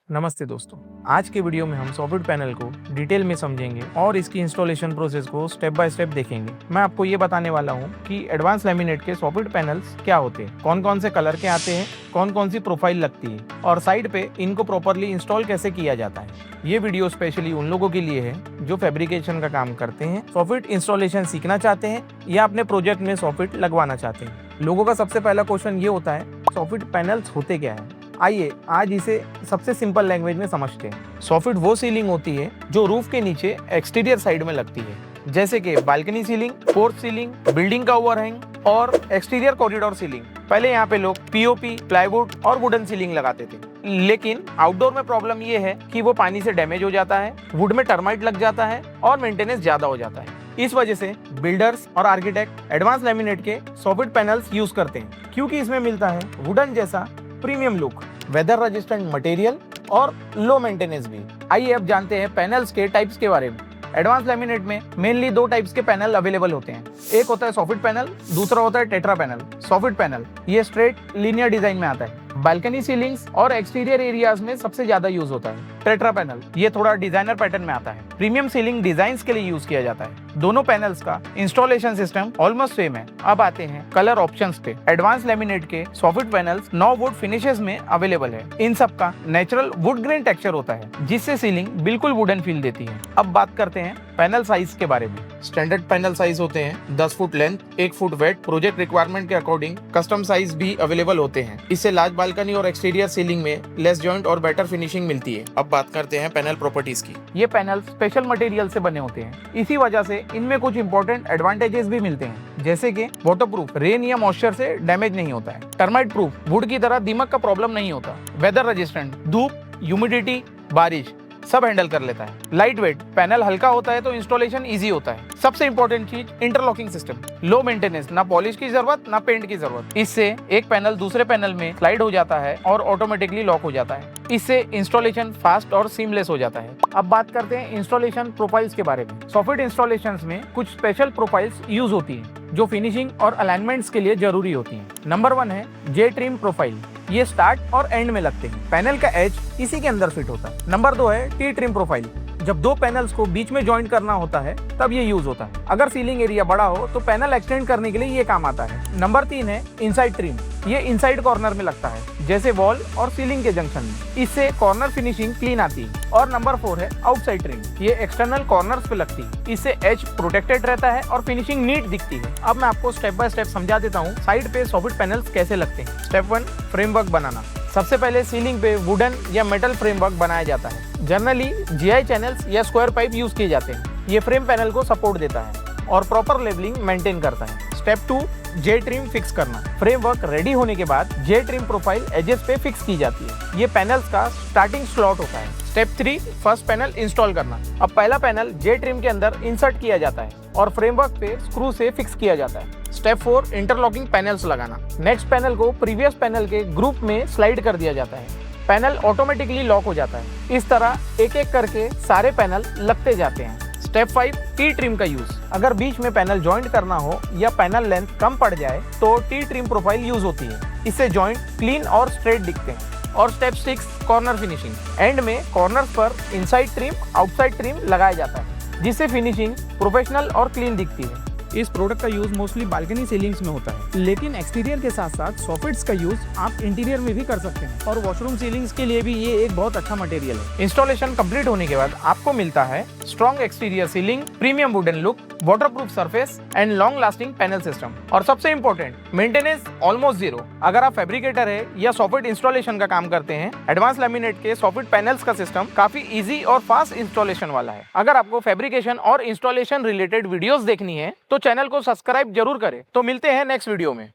नमस्ते दोस्तों, आज के वीडियो में हम सॉफ्ट पैनल को डिटेल में समझेंगे और इसकी इंस्टॉलेशन प्रोसेस को स्टेप बाय स्टेप देखेंगे। मैं आपको ये बताने वाला हूँ कि एडवांस लैमिनेट के सॉफ्ट पैनल्स क्या होते हैं, कौन कौन से कलर के आते हैं, कौन कौन सी प्रोफाइल लगती है और साइड पे इनको प्रॉपरली इंस्टॉल कैसे किया जाता है। ये वीडियो स्पेशली उन लोगों के लिए है जो फैब्रिकेशन का काम करते हैं, सॉफ्ट इंस्टॉलेशन सीखना चाहते हैं या अपने प्रोजेक्ट में सॉफ्ट लगवाना चाहते हैं। लोगों का सबसे पहला क्वेश्चन ये होता है, सॉफ्ट पैनल्स होते क्या है। आइए आज इसे सबसे सिंपल लैंग्वेज में समझते हैं। सॉफ्ट वो सीलिंग होती है जो रूफ के नीचे एक्सटीरियर साइड में लगती है, जैसे कि balcony ceiling, fourth ceiling, building का ओवरहैंग और एक्सटीरियर कॉरिडोर सीलिंग। पहले यहाँ पे लोग पीओपी, प्लाईवुड और वुडन सीलिंग लगाते थे, लेकिन आउटडोर में प्रॉब्लम ये है कि वो पानी से डैमेज हो जाता है, वुड में टर्माइट लग जाता है और मेंटेनेंस ज्यादा हो जाता है। इस वजह से बिल्डर्स और आर्किटेक्ट एडवांस लैमिनेट के सॉफ्ट पैनल्स यूज करते हैं, क्योंकि इसमें मिलता है वुडन जैसा premium look, weather resistant material और लो मेंटेनेंस भी। आइए अब जानते हैं पैनल्स के टाइप्स के बारे में। एडवांस लैमिनेट में मेनली दो टाइप्स के पैनल अवेलेबल होते हैं। एक होता है सॉफ्ट पैनल, दूसरा होता है टेट्रा पैनल। सॉफ्ट पैनल ये स्ट्रेट लीनियर डिजाइन में आता है, बालकनी सीलिंग्स और एक्सटीरियर एरियाज में सबसे ज्यादा यूज होता है। टेट्रा पैनल ये थोड़ा डिजाइनर पैटर्न में आता है, प्रीमियम सीलिंग डिजाइन्स के लिए यूज किया जाता है। दोनों पैनल्स का इंस्टॉलेशन सिस्टम ऑलमोस्ट सेम है। अब आते हैं कलर ऑप्शंस पे। एडवांस लैमिनेट के सॉफ्ट पैनल्स 9 वुड फिनिशेस में अवेलेबल है। इन सब का नेचुरल वुड ग्रेन टेक्सचर होता है, जिससे सीलिंग बिल्कुल वुडन फील देती है। अब बात करते हैं पैनल साइज के बारे में। स्टैंडर्ड पैनल साइज होते हैं 10 foot length, 1 foot weight. Project requirement के अकॉर्डिंग कस्टम साइज भी अवेलेबल होते हैं। इससे लार्ज बालकनी और एक्सटीरियर सीलिंग में लेस जॉइंट और बेटर फिनिशिंग मिलती है। अब बात करते हैं पैनल प्रॉपर्टीज की। ये पैनल स्पेशल मटेरियल से बने होते हैं, इसी वजह से इनमें कुछ इंपॉर्टेंट एडवांटेजेस भी मिलते हैं, जैसे कि वाटरप्रूफ, रेन या मॉइस्चर से डैमेज नहीं होता है। टर्माइट प्रूफ, वुड की तरह दीमक का प्रॉब्लम नहीं होता। वेदर रेजिस्टेंट, धूप, ह्यूमिडिटी, बारिश सब हैंडल कर लेता है। लाइट वेट, पैनल हल्का होता है तो इंस्टॉलेशन इजी होता है। सबसे इंपॉर्टेंट चीज इंटरलॉकिंग सिस्टम, लो मेंटेनेंस, ना पॉलिश की जरूरत ना पेंट की जरूरत। इससे एक पैनल दूसरे पैनल में स्लाइड हो जाता है और ऑटोमेटिकली लॉक हो जाता है। इससे इंस्टॉलेशन फास्ट और सीमलेस हो जाता है। अब बात करते हैं इंस्टॉलेशन प्रोफाइल्स के बारे में। सॉफ्ट इंस्टॉलेशंस में कुछ स्पेशल प्रोफाइल्स यूज होती है जो फिनिशिंग और अलाइनमेंट्स के लिए जरूरी होती है। नंबर 1 है जे ट्रिम प्रोफाइल। ये स्टार्ट और एंड में लगते हैं, पैनल का एज इसी के अंदर फिट होता है। नंबर 2 है टी ट्रिम प्रोफाइल। जब दो पैनल्स को बीच में ज्वाइंट करना होता है तब ये यूज होता है। अगर सीलिंग एरिया बड़ा हो तो पैनल एक्सटेंड करने के लिए ये काम आता है। नंबर 3 है इनसाइड ट्रिम। ये इनसाइड कॉर्नर में लगता है, जैसे वॉल और सीलिंग के जंक्शन में। इससे कॉर्नर फिनिशिंग क्लीन आती है। और नंबर 4 है आउटसाइड ट्रिम। ये एक्सटर्नल कॉर्नर्स पे लगती है। इससे एज प्रोटेक्टेड रहता है और फिनिशिंग नीट दिखती है। अब मैं आपको स्टेप बाय स्टेप समझा देता हूँ साइड पे सॉफ्ट पैनल्स कैसे लगते हैं। स्टेप 1, फ्रेमवर्क बनाना। सबसे पहले सीलिंग पे वुडन या मेटल फ्रेमवर्क बनाया जाता है। जनरली जीआई चैनल्स या स्क्वायर पाइप यूज किए जाते हैं। ये फ्रेम पैनल को सपोर्ट देता है और प्रॉपर लेवलिंग मेंटेन करता है। स्टेप 2, जे ट्रिम फिक्स करना। फ्रेमवर्क रेडी होने के बाद जे ट्रिम प्रोफाइल एजेस पे फिक्स की जाती है। ये पैनल्स का स्टार्टिंग स्लॉट होता है। स्टेप 3, फर्स्ट पैनल इंस्टॉल करना। अब पहला पैनल जे ट्रिम के अंदर इंसर्ट किया जाता है और फ्रेमवर्क पे स्क्रू से फिक्स किया जाता है। स्टेप 4, इंटरलॉकिंग पैनल्स लगाना। नेक्स्ट पैनल को प्रीवियस पैनल के ग्रुप में स्लाइड कर दिया जाता है। पैनल ऑटोमेटिकली लॉक हो जाता है। इस तरह एक एक करके सारे पैनल लगते जाते हैं। स्टेप 5, टी ट्रिम का यूज। अगर बीच में पैनल ज्वाइंट करना हो या पैनल लेंथ कम पड़ जाए तो टी ट्रिम प्रोफाइल यूज होती है। इससे ज्वाइंट क्लीन और स्ट्रेट दिखते हैं। और स्टेप 6, कॉर्नर फिनिशिंग। एंड में कॉर्नर्स पर इनसाइड ट्रिम, आउटसाइड ट्रिम लगाया जाता है, जिससे फिनिशिंग प्रोफेशनल और क्लीन दिखती है। इस प्रोडक्ट का यूज मोस्टली बालकनी सीलिंग्स में होता है, लेकिन एक्सटीरियर के साथ साथ सॉफ्ट्स का यूज आप इंटीरियर में भी कर सकते हैं और वॉशरूम सीलिंग्स के लिए भी ये एक बहुत अच्छा मटेरियल है। इंस्टॉलेशन कंप्लीट होने के बाद आपको मिलता है strong exterior ceiling, premium wooden look, waterproof surface and long lasting panel system. और सबसे इंपॉर्टेंट, मेंटेनेंस ऑलमोस्ट जीरो। अगर आप फैब्रिकेटर है या सॉफ्ट इंस्टॉलेशन का काम करते हैं, एडवांस लैमिनेट के सॉफ्ट पैनल्स का सिस्टम काफी इजी और फास्ट इंस्टॉलेशन वाला है। अगर आपको फैब्रिकेशन और इंस्टॉलेशन रिलेटेड वीडियोस देखनी है तो चैनल को सब्सक्राइब जरूर करें। तो मिलते हैं नेक्स्ट वीडियो में।